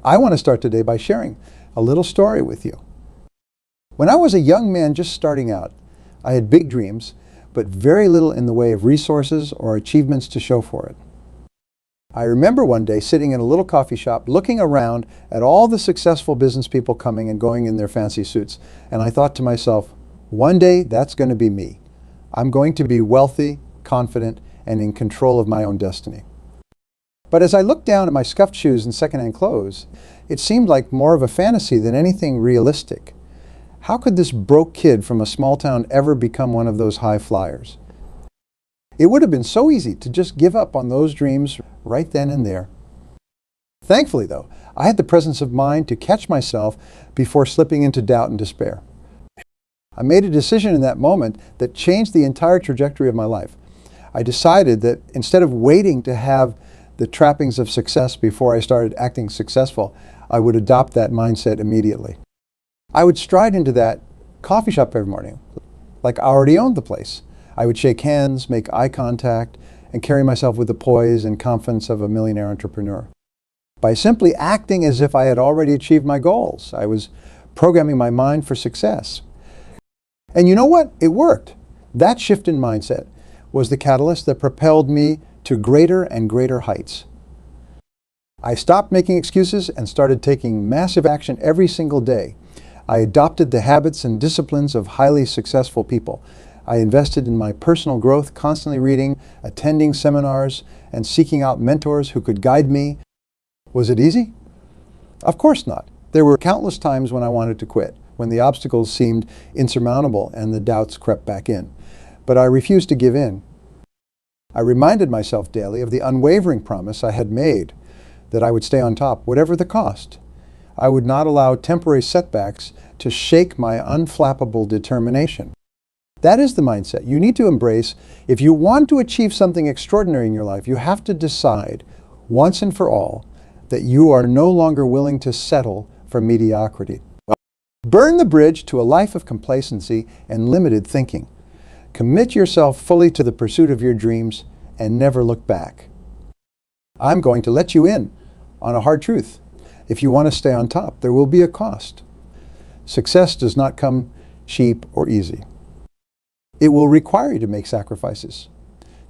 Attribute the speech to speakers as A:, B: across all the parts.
A: I want to start today by sharing a little story with you. When I was a young man just starting out, I had big dreams, but very little in the way of resources or achievements to show for it. I remember one day sitting in a little coffee shop looking around at all the successful business people coming and going in their fancy suits, and I thought to myself, one day that's going to be me. I'm going to be wealthy, confident, and in control of my own destiny. But as I looked down at my scuffed shoes and secondhand clothes, it seemed like more of a fantasy than anything realistic. How could this broke kid from a small town ever become one of those high flyers? It would have been so easy to just give up on those dreams right then and there. Thankfully, though, I had the presence of mind to catch myself before slipping into doubt and despair. I made a decision in that moment that changed the entire trajectory of my life. I decided that instead of waiting to have the trappings of success before I started acting successful, I would adopt that mindset immediately. I would stride into that coffee shop every morning, like I already owned the place. I would shake hands, make eye contact, and carry myself with the poise and confidence of a millionaire entrepreneur. By simply acting as if I had already achieved my goals, I was programming my mind for success. And you know what? It worked. That shift in mindset was the catalyst that propelled me to greater and greater heights. I stopped making excuses and started taking massive action every single day. I adopted the habits and disciplines of highly successful people. I invested in my personal growth, constantly reading, attending seminars, and seeking out mentors who could guide me. Was it easy? Of course not. There were countless times when I wanted to quit, when the obstacles seemed insurmountable and the doubts crept back in. But I refused to give in. I reminded myself daily of the unwavering promise I had made that I would stay on top, whatever the cost. I would not allow temporary setbacks to shake my unflappable determination. That is the mindset you need to embrace. If you want to achieve something extraordinary in your life, you have to decide once and for all that you are no longer willing to settle for mediocrity. Burn the bridge to a life of complacency and limited thinking. Commit yourself fully to the pursuit of your dreams and never look back. I'm going to let you in on a hard truth. If you want to stay on top, there will be a cost. Success does not come cheap or easy. It will require you to make sacrifices.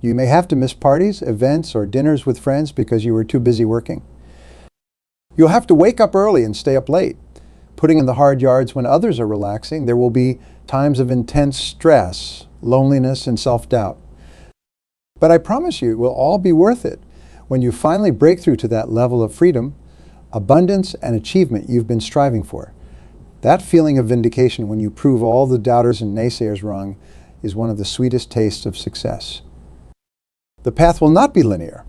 A: You may have to miss parties, events, or dinners with friends because you were too busy working. You'll have to wake up early and stay up late. Putting in the hard yards when others are relaxing, there will be times of intense stress, loneliness, and self-doubt. But I promise you, it will all be worth it when you finally break through to that level of freedom, abundance, and achievement you've been striving for. That feeling of vindication when you prove all the doubters and naysayers wrong is one of the sweetest tastes of success. The path will not be linear.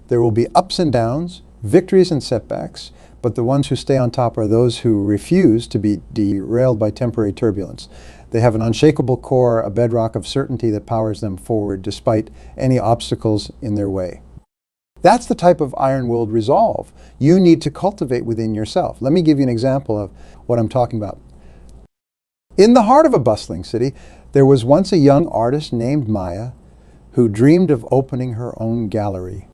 A: There will be ups and downs, victories and setbacks, but the ones who stay on top are those who refuse to be derailed by temporary turbulence. They have an unshakable core, a bedrock of certainty that powers them forward despite any obstacles in their way. That's the type of iron-willed resolve you need to cultivate within yourself. Let me give you an example of what I'm talking about. In the heart of a bustling city, there was once a young artist named Maya who dreamed of opening her own gallery.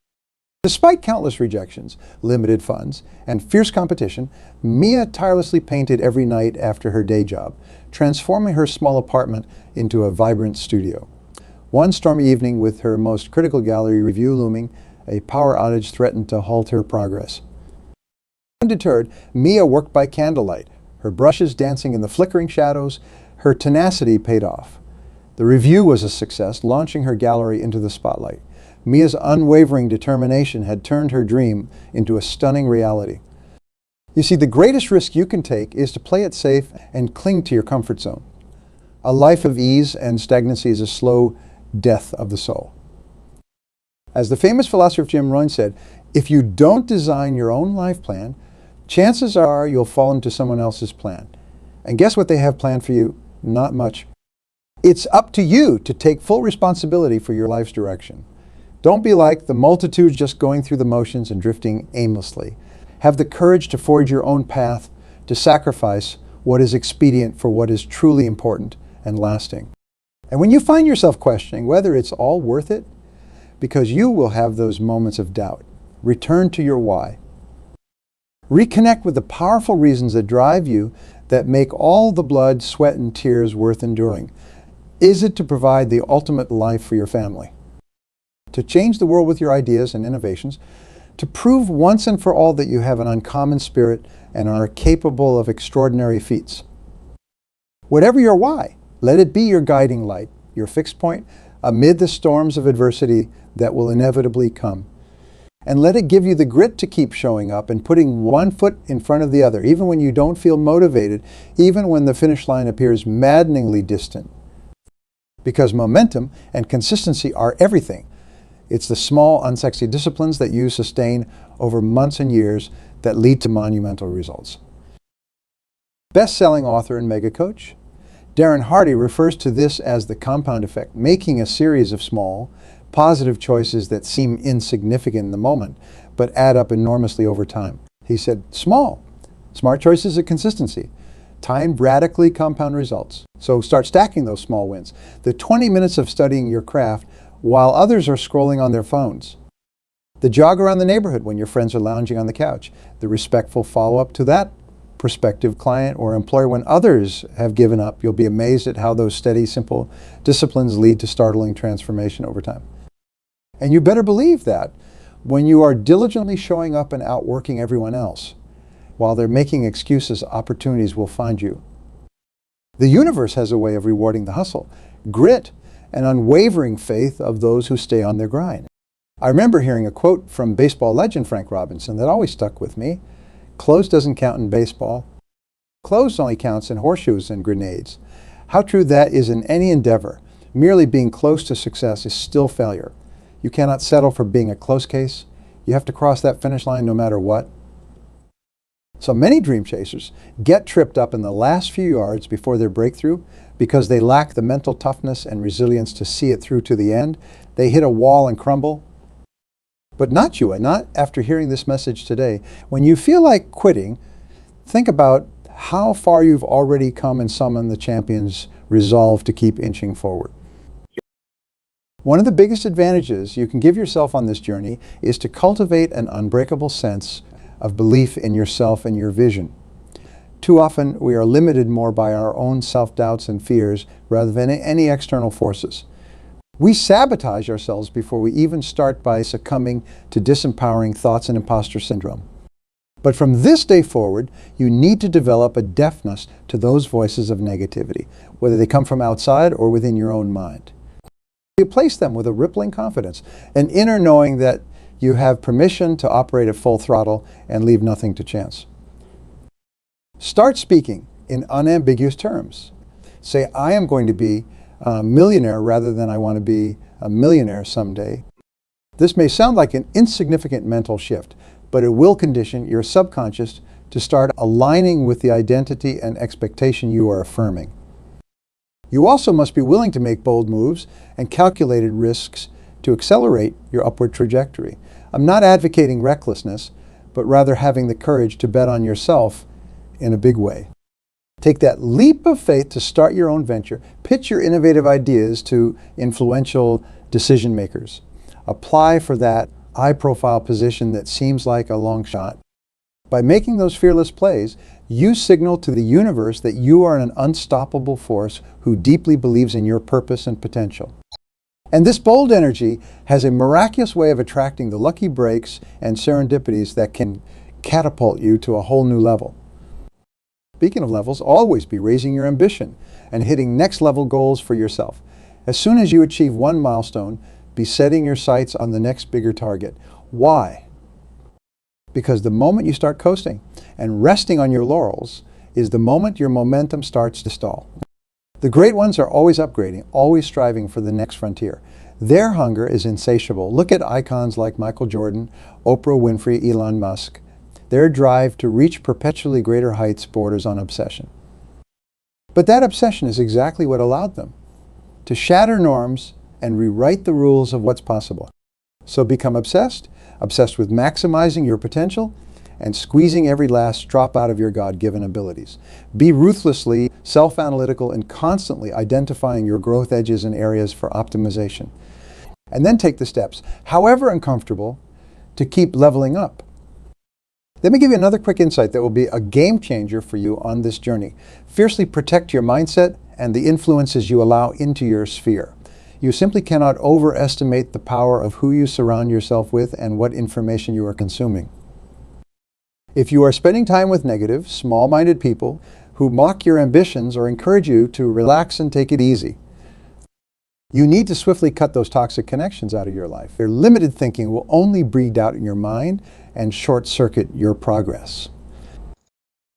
A: Despite countless rejections, limited funds, and fierce competition, Mia tirelessly painted every night after her day job, transforming her small apartment into a vibrant studio. One stormy evening, with her most critical gallery review looming, a power outage threatened to halt her progress. Undeterred, Mia worked by candlelight, her brushes dancing in the flickering shadows. Her tenacity paid off. The review was a success, launching her gallery into the spotlight. Mia's unwavering determination had turned her dream into a stunning reality. You see, the greatest risk you can take is to play it safe and cling to your comfort zone. A life of ease and stagnancy is a slow death of the soul. As the famous philosopher Jim Rohn said, if you don't design your own life plan, chances are you'll fall into someone else's plan. And guess what they have planned for you? Not much. It's up to you to take full responsibility for your life's direction. Don't be like the multitudes just going through the motions and drifting aimlessly. Have the courage to forge your own path, to sacrifice what is expedient for what is truly important and lasting. And when you find yourself questioning whether it's all worth it, because you will have those moments of doubt, return to your why. Reconnect with the powerful reasons that drive you, that make all the blood, sweat, and tears worth enduring. Is it to provide the ultimate life for your family? To change the world with your ideas and innovations? To prove once and for all that you have an uncommon spirit and are capable of extraordinary feats? Whatever your why, let it be your guiding light, your fixed point amid the storms of adversity that will inevitably come. And let it give you the grit to keep showing up and putting one foot in front of the other, even when you don't feel motivated, even when the finish line appears maddeningly distant. Because momentum and consistency are everything. It's the small, unsexy disciplines that you sustain over months and years that lead to monumental results. Best-selling author and mega coach Darren Hardy refers to this as the compound effect, making a series of small, positive choices that seem insignificant in the moment, but add up enormously over time. He said, smart choices of consistency, timed radically compound results. So start stacking those small wins. The 20 minutes of studying your craft while others are scrolling on their phones. The jog around the neighborhood when your friends are lounging on the couch. The respectful follow-up to that prospective client or employer when others have given up. You'll be amazed at how those steady, simple disciplines lead to startling transformation over time. And you better believe that when you are diligently showing up and outworking everyone else, while they're making excuses, opportunities will find you. The universe has a way of rewarding the hustle, grit, and unwavering faith of those who stay on their grind. I remember hearing a quote from baseball legend Frank Robinson that always stuck with me. Close doesn't count in baseball. Close only counts in horseshoes and grenades. How true that is in any endeavor. Merely being close to success is still failure. You cannot settle for being a close case. You have to cross that finish line no matter what. So many dream chasers get tripped up in the last few yards before their breakthrough because they lack the mental toughness and resilience to see it through to the end. They hit a wall and crumble. But not you, and not after hearing this message today. When you feel like quitting, think about how far you've already come and summon the champion's resolve to keep inching forward. One of the biggest advantages you can give yourself on this journey is to cultivate an unbreakable sense of belief in yourself and your vision. Too often, we are limited more by our own self-doubts and fears rather than any external forces. We sabotage ourselves before we even start by succumbing to disempowering thoughts and imposter syndrome. But from this day forward, you need to develop a deafness to those voices of negativity, whether they come from outside or within your own mind. Replace them with a rippling confidence, an inner knowing that you have permission to operate at full throttle and leave nothing to chance. Start speaking in unambiguous terms. Say, I am going to be a millionaire rather than I want to be a millionaire someday. This may sound like an insignificant mental shift, but it will condition your subconscious to start aligning with the identity and expectation you are affirming. You also must be willing to make bold moves and calculated risks to accelerate your upward trajectory. I'm not advocating recklessness, but rather having the courage to bet on yourself in a big way. Take that leap of faith to start your own venture. Pitch your innovative ideas to influential decision makers. Apply for that high-profile position that seems like a long shot. By making those fearless plays, you signal to the universe that you are an unstoppable force who deeply believes in your purpose and potential. And this bold energy has a miraculous way of attracting the lucky breaks and serendipities that can catapult you to a whole new level. Speaking of levels, always be raising your ambition and hitting next level goals for yourself. As soon as you achieve one milestone, be setting your sights on the next bigger target. Why? Because the moment you start coasting and resting on your laurels is the moment your momentum starts to stall. The great ones are always upgrading, always striving for the next frontier. Their hunger is insatiable. Look at icons like Michael Jordan, Oprah Winfrey, Elon Musk. Their drive to reach perpetually greater heights borders on obsession. But that obsession is exactly what allowed them to shatter norms and rewrite the rules of what's possible. So become obsessed with maximizing your potential and squeezing every last drop out of your God-given abilities. Be ruthlessly self-analytical and constantly identifying your growth edges and areas for optimization. And then take the steps, however uncomfortable, to keep leveling up. Let me give you another quick insight that will be a game changer for you on this journey. Fiercely protect your mindset and the influences you allow into your sphere. You simply cannot overestimate the power of who you surround yourself with and what information you are consuming. If you are spending time with negative, small-minded people who mock your ambitions or encourage you to relax and take it easy, you need to swiftly cut those toxic connections out of your life. Your limited thinking will only breed doubt in your mind and short-circuit your progress.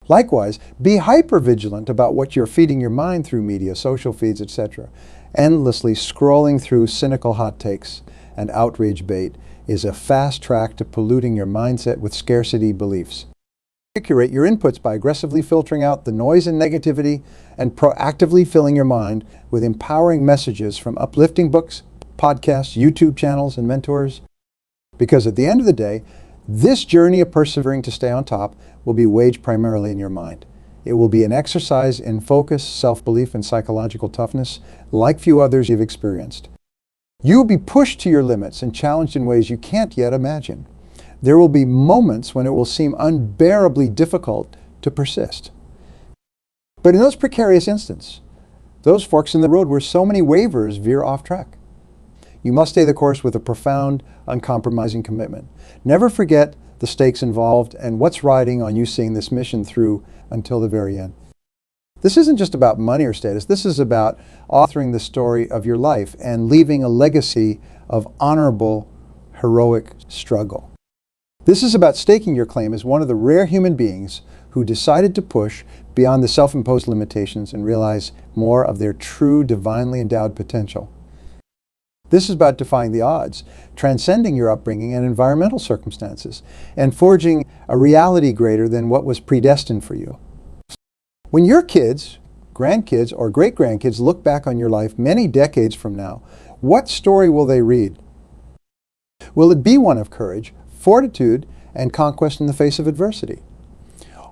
A: Likewise, be hyper-vigilant about what you're feeding your mind through media, social feeds, etc. Endlessly scrolling through cynical hot takes and outrage bait is a fast track to polluting your mindset with scarcity beliefs. Curate your inputs by aggressively filtering out the noise and negativity and proactively filling your mind with empowering messages from uplifting books, podcasts, YouTube channels, and mentors. Because at the end of the day, this journey of persevering to stay on top will be waged primarily in your mind. It will be an exercise in focus, self-belief, and psychological toughness like few others you've experienced. You will be pushed to your limits and challenged in ways you can't yet imagine. There will be moments when it will seem unbearably difficult to persist. But in those precarious instances, those forks in the road where so many waverers veer off track, you must stay the course with a profound, uncompromising commitment. Never forget the stakes involved and what's riding on you seeing this mission through until the very end. This isn't just about money or status. This is about authoring the story of your life and leaving a legacy of honorable, heroic struggle. This is about staking your claim as one of the rare human beings who decided to push beyond the self-imposed limitations and realize more of their true divinely endowed potential. This is about defying the odds, transcending your upbringing and environmental circumstances, and forging a reality greater than what was predestined for you. When your kids, grandkids, or great-grandkids look back on your life many decades from now, what story will they read? Will it be one of courage, fortitude, and conquest in the face of adversity?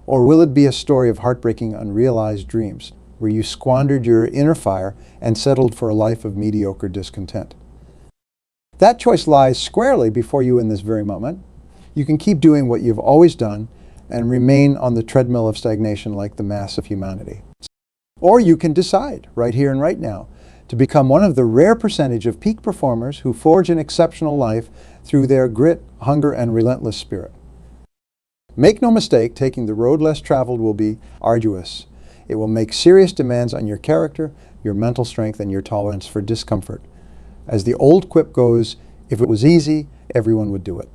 A: Or will it be a story of heartbreaking, unrealized dreams, where you squandered your inner fire and settled for a life of mediocre discontent? That choice lies squarely before you in this very moment. You can keep doing what you've always done and remain on the treadmill of stagnation like the mass of humanity. Or you can decide, right here and right now, to become one of the rare percentage of peak performers who forge an exceptional life through their grit, hunger, and relentless spirit. Make no mistake, taking the road less traveled will be arduous. It will make serious demands on your character, your mental strength, and your tolerance for discomfort. As the old quip goes, if it was easy, everyone would do it.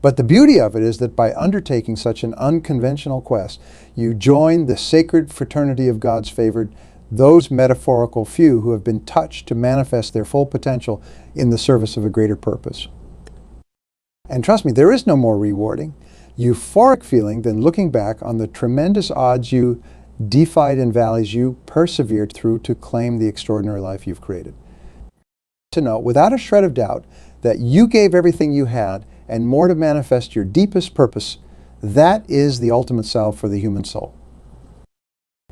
A: But the beauty of it is that by undertaking such an unconventional quest, you join the sacred fraternity of God's favored, those metaphorical few who have been touched to manifest their full potential in the service of a greater purpose. And trust me, there is no more rewarding, euphoric feeling than looking back on the tremendous odds you defied and valleys you persevered through to claim the extraordinary life you've created. To know, without a shred of doubt, that you gave everything you had and more to manifest your deepest purpose, that is the ultimate salve for the human soul.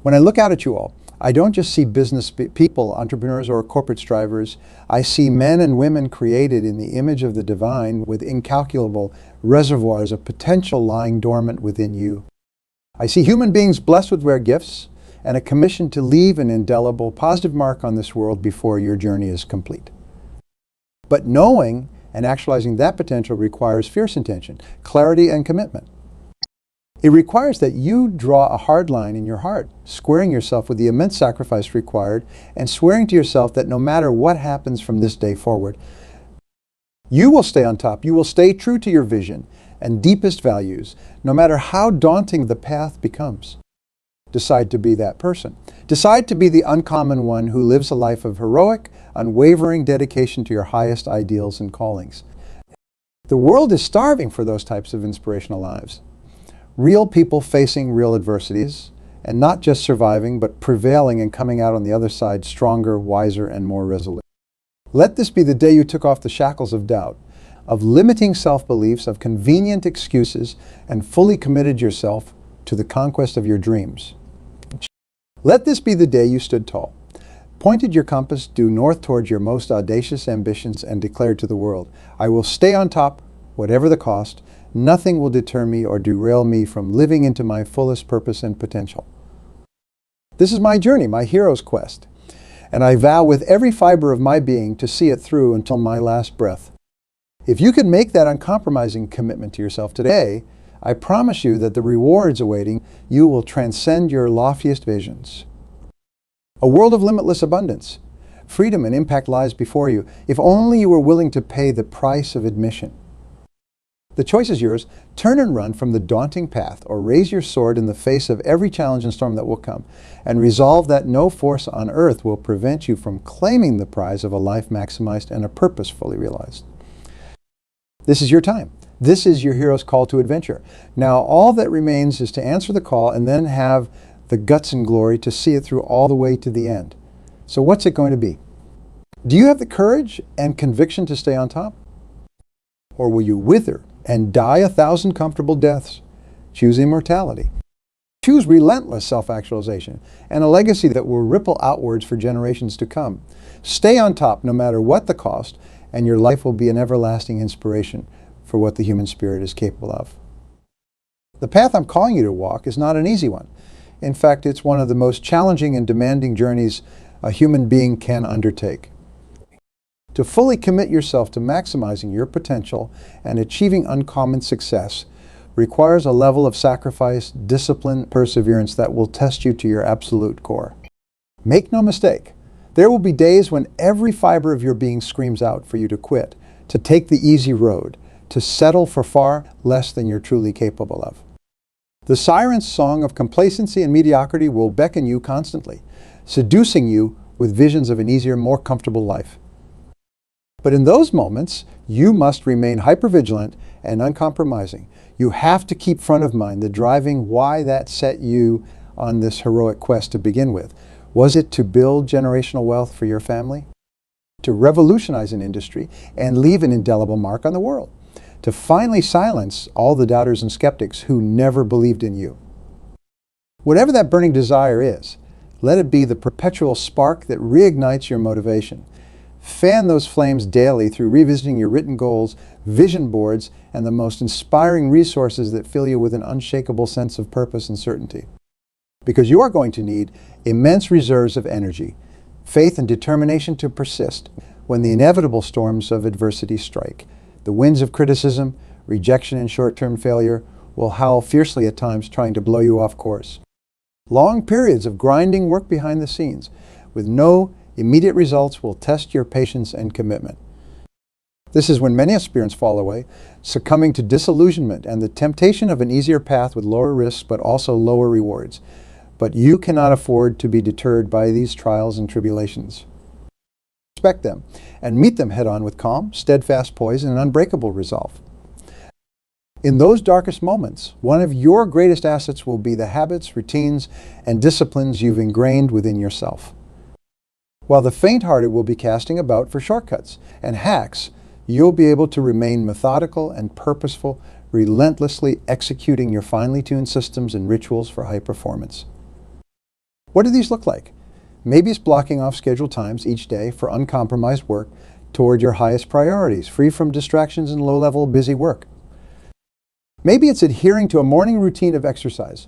A: When I look out at you all, I don't just see business people, entrepreneurs, or corporate strivers. I see men and women created in the image of the divine with incalculable reservoirs of potential lying dormant within you. I see human beings blessed with rare gifts and a commission to leave an indelible, positive mark on this world before your journey is complete. But knowing and actualizing that potential requires fierce intention, clarity, and commitment. It requires that you draw a hard line in your heart, squaring yourself with the immense sacrifice required and swearing to yourself that no matter what happens from this day forward, you will stay on top. You will stay true to your vision and deepest values, no matter how daunting the path becomes. Decide to be that person. Decide to be the uncommon one who lives a life of heroic, unwavering dedication to your highest ideals and callings. The world is starving for those types of inspirational lives. Real people facing real adversities, and not just surviving, but prevailing and coming out on the other side stronger, wiser, and more resolute. Let this be the day you took off the shackles of doubt, of limiting self-beliefs, of convenient excuses, and fully committed yourself to the conquest of your dreams. Let this be the day you stood tall, pointed your compass due north towards your most audacious ambitions, and declared to the world, I will stay on top, whatever the cost, nothing will deter me or derail me from living into my fullest purpose and potential. This is my journey, my hero's quest, and I vow with every fiber of my being to see it through until my last breath. If you could make that uncompromising commitment to yourself today, I promise you that the rewards awaiting you will transcend your loftiest visions. A world of limitless abundance, freedom and impact lies before you, if only you were willing to pay the price of admission. The choice is yours. Turn and run from the daunting path, or raise your sword in the face of every challenge and storm that will come, and resolve that no force on earth will prevent you from claiming the prize of a life maximized and a purpose fully realized. This is your time. This is your hero's call to adventure. Now, all that remains is to answer the call and then have the guts and glory to see it through all the way to the end. So what's it going to be? Do you have the courage and conviction to stay on top? Or will you wither and die 1,000 comfortable deaths? Choose immortality. Choose relentless self-actualization and a legacy that will ripple outwards for generations to come. Stay on top no matter what the cost, and your life will be an everlasting inspiration for what the human spirit is capable of. The path I'm calling you to walk is not an easy one. In fact, it's one of the most challenging and demanding journeys a human being can undertake. To fully commit yourself to maximizing your potential and achieving uncommon success requires a level of sacrifice, discipline, perseverance that will test you to your absolute core. Make no mistake, there will be days when every fiber of your being screams out for you to quit, to take the easy road, to settle for far less than you're truly capable of. The siren's song of complacency and mediocrity will beckon you constantly, seducing you with visions of an easier, more comfortable life. But in those moments, you must remain hypervigilant and uncompromising. You have to keep front of mind the driving why that set you on this heroic quest to begin with. Was it to build generational wealth for your family? To revolutionize an industry and leave an indelible mark on the world? To finally silence all the doubters and skeptics who never believed in you? Whatever that burning desire is, let it be the perpetual spark that reignites your motivation. Fan those flames daily through revisiting your written goals, vision boards, and the most inspiring resources that fill you with an unshakable sense of purpose and certainty. Because you are going to need immense reserves of energy, faith and determination to persist when the inevitable storms of adversity strike. The winds of criticism, rejection, and short-term failure will howl fiercely at times, trying to blow you off course. Long periods of grinding work behind the scenes with no immediate results will test your patience and commitment. This is when many aspirants fall away, succumbing to disillusionment and the temptation of an easier path with lower risks but also lower rewards. But you cannot afford to be deterred by these trials and tribulations. Respect them and meet them head on with calm, steadfast poise, and unbreakable resolve. In those darkest moments, one of your greatest assets will be the habits, routines, and disciplines you've ingrained within yourself. While the faint-hearted will be casting about for shortcuts and hacks, you'll be able to remain methodical and purposeful, relentlessly executing your finely tuned systems and rituals for high performance. What do these look like? Maybe it's blocking off scheduled times each day for uncompromised work toward your highest priorities, free from distractions and low-level busy work. Maybe it's adhering to a morning routine of exercise,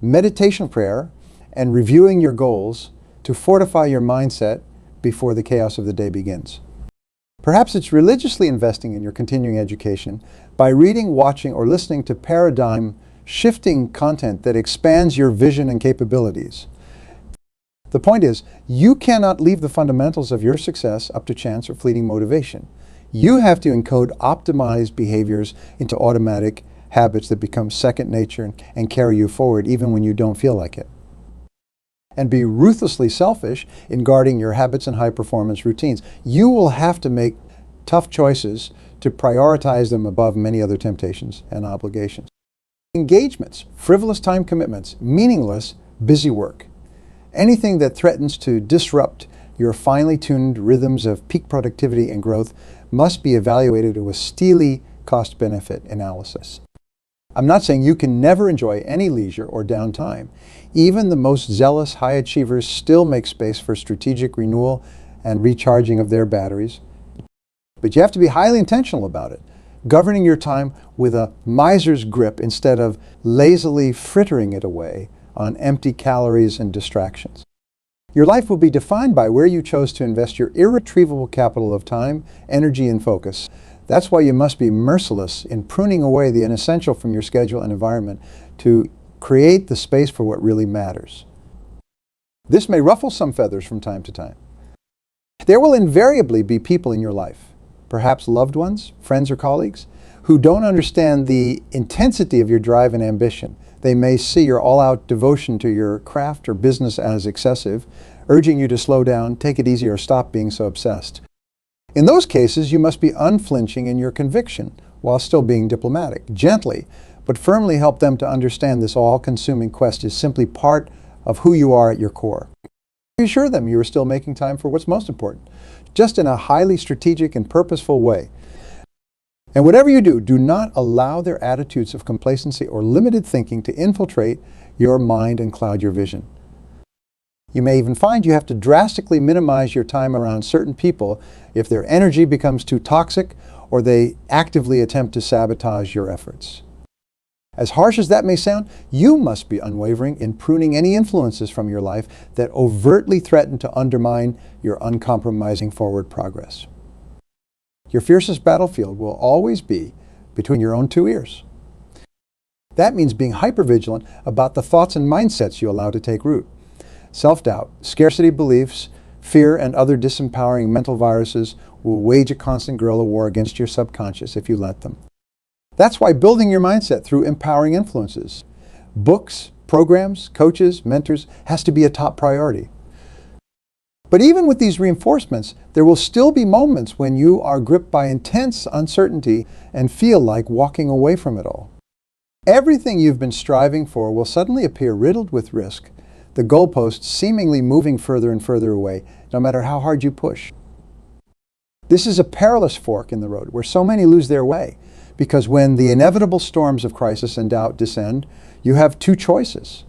A: meditation prayer, and reviewing your goals to fortify your mindset before the chaos of the day begins. Perhaps it's religiously investing in your continuing education by reading, watching, or listening to paradigm-shifting content that expands your vision and capabilities. The point is, you cannot leave the fundamentals of your success up to chance or fleeting motivation. You have to encode optimized behaviors into automatic habits that become second nature and carry you forward even when you don't feel like it. And be ruthlessly selfish in guarding your habits and high-performance routines. You will have to make tough choices to prioritize them above many other temptations and obligations. Engagements, frivolous time commitments, meaningless, busy work. Anything that threatens to disrupt your finely tuned rhythms of peak productivity and growth must be evaluated with steely cost-benefit analysis. I'm not saying you can never enjoy any leisure or downtime. Even the most zealous high achievers still make space for strategic renewal and recharging of their batteries. But you have to be highly intentional about it. governing your time with a miser's grip instead of lazily frittering it away on empty calories and distractions. Your life will be defined by where you chose to invest your irretrievable capital of time, energy, and focus. That's why you must be merciless in pruning away the inessential from your schedule and environment to create the space for what really matters. This may ruffle some feathers from time to time. There will invariably be people in your life, perhaps loved ones, friends or colleagues, who don't understand the intensity of your drive and ambition. They may see your all-out devotion to your craft or business as excessive, urging you to slow down, take it easy, or stop being so obsessed. In those cases, you must be unflinching in your conviction while still being diplomatic. Gently, but firmly help them to understand this all-consuming quest is simply part of who you are at your core. Reassure them you are still making time for what's most important, just in a highly strategic and purposeful way. And whatever you do, do not allow their attitudes of complacency or limited thinking to infiltrate your mind and cloud your vision. You may even find you have to drastically minimize your time around certain people if their energy becomes too toxic or they actively attempt to sabotage your efforts. As harsh as that may sound, you must be unwavering in pruning any influences from your life that overtly threaten to undermine your uncompromising forward progress. Your fiercest battlefield will always be between your own two ears. That means being hypervigilant about the thoughts and mindsets you allow to take root. Self-doubt, scarcity beliefs, fear, and other disempowering mental viruses will wage a constant guerrilla war against your subconscious if you let them. That's why building your mindset through empowering influences, books, programs, coaches, mentors, has to be a top priority. But even with these reinforcements, there will still be moments when you are gripped by intense uncertainty and feel like walking away from it all. Everything you've been striving for will suddenly appear riddled with risk, the goalposts seemingly moving further and further away, no matter how hard you push. This is a perilous fork in the road where so many lose their way, because when the inevitable storms of crisis and doubt descend, you have two choices: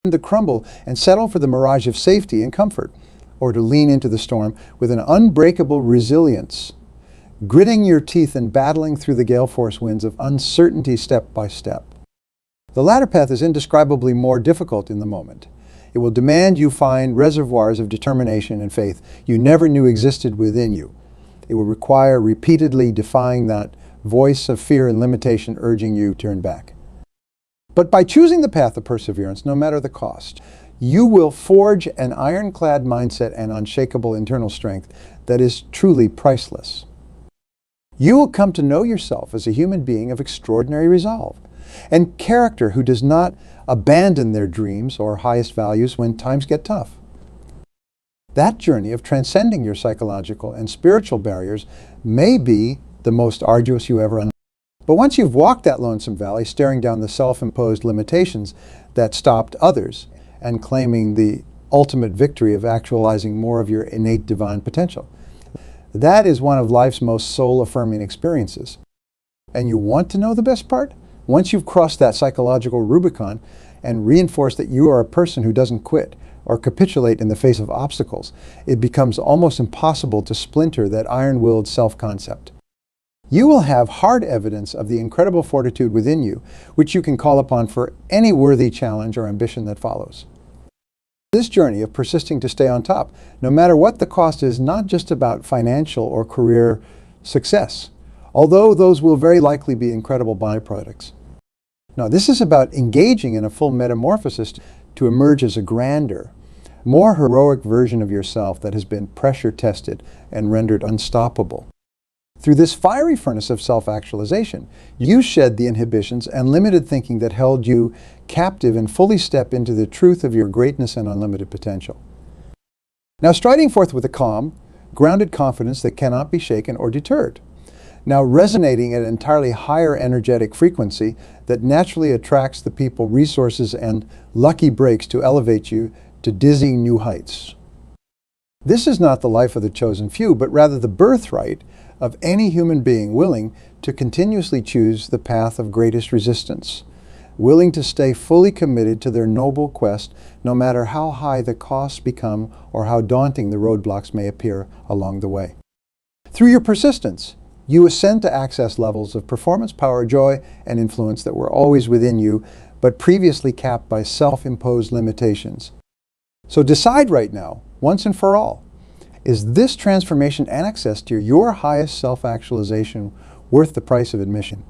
A: to crumble and settle for the mirage of safety and comfort, or to lean into the storm with an unbreakable resilience, gritting your teeth and battling through the gale force winds of uncertainty step by step. The latter path is indescribably more difficult in the moment. It will demand you find reservoirs of determination and faith you never knew existed within you. It will require repeatedly defying that voice of fear and limitation urging you to turn back. But by choosing the path of perseverance, no matter the cost, you will forge an ironclad mindset and unshakable internal strength that is truly priceless. You will come to know yourself as a human being of extraordinary resolve and character who does not abandon their dreams or highest values when times get tough. That journey of transcending your psychological and spiritual barriers may be the most arduous you ever undertook. But once you've walked that lonesome valley, staring down the self-imposed limitations that stopped others and claiming the ultimate victory of actualizing more of your innate divine potential, that is one of life's most soul-affirming experiences. And you want to know the best part? Once you've crossed that psychological Rubicon and reinforced that you are a person who doesn't quit or capitulate in the face of obstacles, it becomes almost impossible to splinter that iron-willed self-concept. You will have hard evidence of the incredible fortitude within you, which you can call upon for any worthy challenge or ambition that follows. This journey of persisting to stay on top, no matter what the cost, is not just about financial or career success, although those will very likely be incredible byproducts. No, this is about engaging in a full metamorphosis to emerge as a grander, more heroic version of yourself that has been pressure tested and rendered unstoppable. Through this fiery furnace of self-actualization, you shed the inhibitions and limited thinking that held you captive and fully step into the truth of your greatness and unlimited potential. Now, striding forth with a calm, grounded confidence that cannot be shaken or deterred. Now, resonating at an entirely higher energetic frequency that naturally attracts the people, resources, and lucky breaks to elevate you to dizzying new heights. This is not the life of the chosen few, but rather the birthright of any human being willing to continuously choose the path of greatest resistance, willing to stay fully committed to their noble quest, no matter how high the costs become or how daunting the roadblocks may appear along the way. Through your persistence, You ascend to access levels of performance, power, joy, and influence that were always within you, but previously capped by self-imposed limitations. So decide right now, once and for all, is this transformation and access to your highest self-actualization worth the price of admission?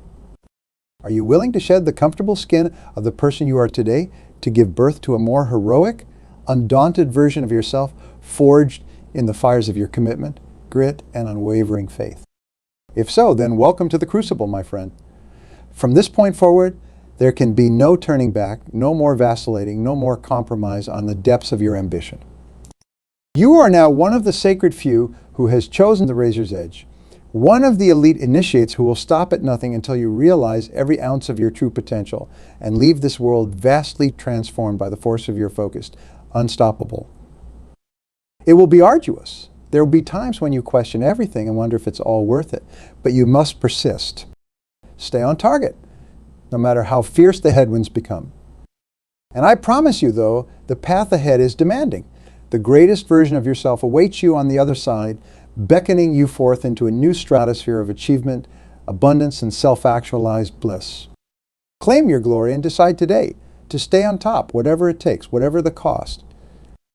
A: Are you willing to shed the comfortable skin of the person you are today to give birth to a more heroic, undaunted version of yourself forged in the fires of your commitment, grit, and unwavering faith? If so, then welcome to the crucible, my friend. From this point forward, there can be no turning back, no more vacillating, no more compromise on the depths of your ambition. You are now one of the sacred few who has chosen the razor's edge, one of the elite initiates who will stop at nothing until you realize every ounce of your true potential and leave this world vastly transformed by the force of your focus, unstoppable. It will be arduous. There will be times when you question everything and wonder if it's all worth it, but you must persist. Stay on target, no matter how fierce the headwinds become. And I promise you, though, the path ahead is demanding. The greatest version of yourself awaits you on the other side, beckoning you forth into a new stratosphere of achievement, abundance, and self-actualized bliss. Claim your glory and decide today to stay on top, whatever it takes, whatever the cost.